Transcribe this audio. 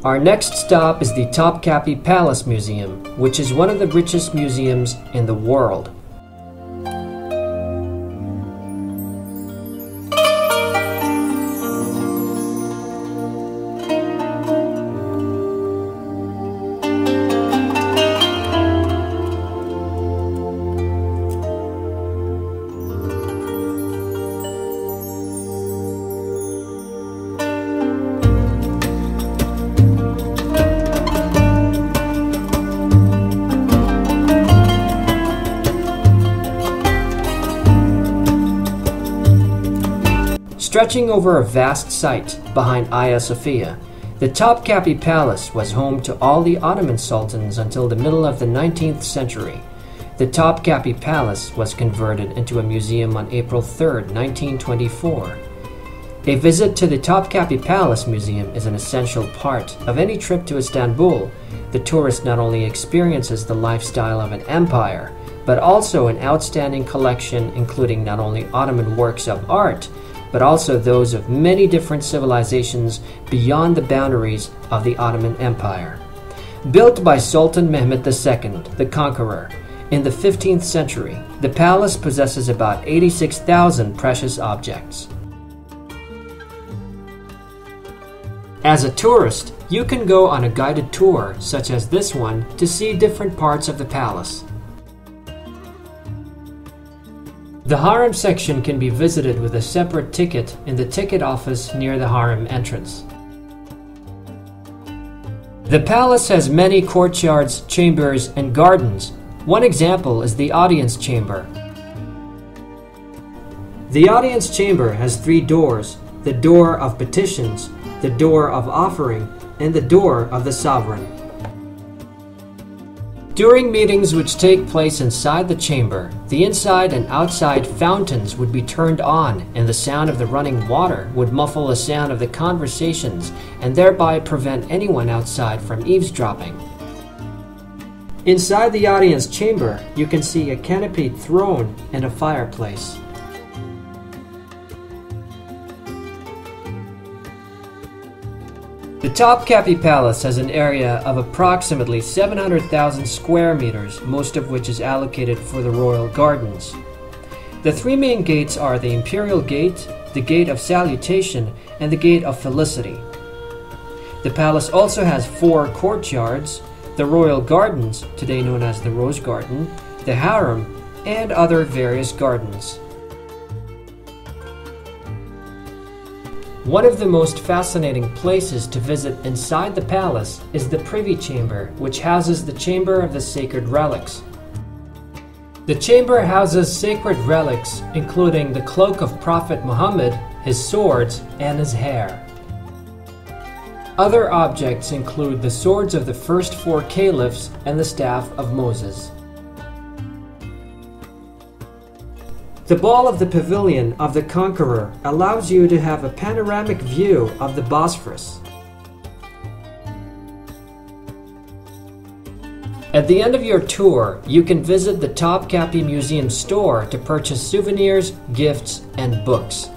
Our next stop is the Topkapi Palace Museum, which is one of the richest museums in the world. Stretching over a vast site behind Hagia Sophia, the Topkapi Palace was home to all the Ottoman sultans until the middle of the 19th century. The Topkapi Palace was converted into a museum on April 3, 1924. A visit to the Topkapi Palace Museum is an essential part of any trip to Istanbul. The tourist not only experiences the lifestyle of an empire, but also an outstanding collection including not only Ottoman works of art, but also those of many different civilizations beyond the boundaries of the Ottoman Empire. Built by Sultan Mehmed II, the Conqueror, in the 15th century, the palace possesses about 86,000 precious objects. As a tourist, you can go on a guided tour, such as this one, to see different parts of the palace. The harem section can be visited with a separate ticket in the ticket office near the harem entrance. The palace has many courtyards, chambers, and gardens. One example is the audience chamber. The audience chamber has 3 doors: the door of petitions, the door of offering, and the door of the sovereign. During meetings which take place inside the chamber, the inside and outside fountains would be turned on, and the sound of the running water would muffle the sound of the conversations and thereby prevent anyone outside from eavesdropping. Inside the audience chamber, you can see a canopied throne and a fireplace. The Topkapi Palace has an area of approximately 700,000 square meters, most of which is allocated for the royal gardens. The 3 main gates are the Imperial Gate, the Gate of Salutation, and the Gate of Felicity. The palace also has 4 courtyards: the royal gardens, today known as the Rose Garden, the harem, and other various gardens. One of the most fascinating places to visit inside the palace is the Privy Chamber, which houses the Chamber of the Sacred Relics. The chamber houses sacred relics, including the cloak of Prophet Muhammad, his swords, and his hair. Other objects include the swords of the first 4 caliphs and the staff of Moses. The ball of the pavilion of the Conqueror allows you to have a panoramic view of the Bosphorus. At the end of your tour, you can visit the Topkapi Museum store to purchase souvenirs, gifts, and books.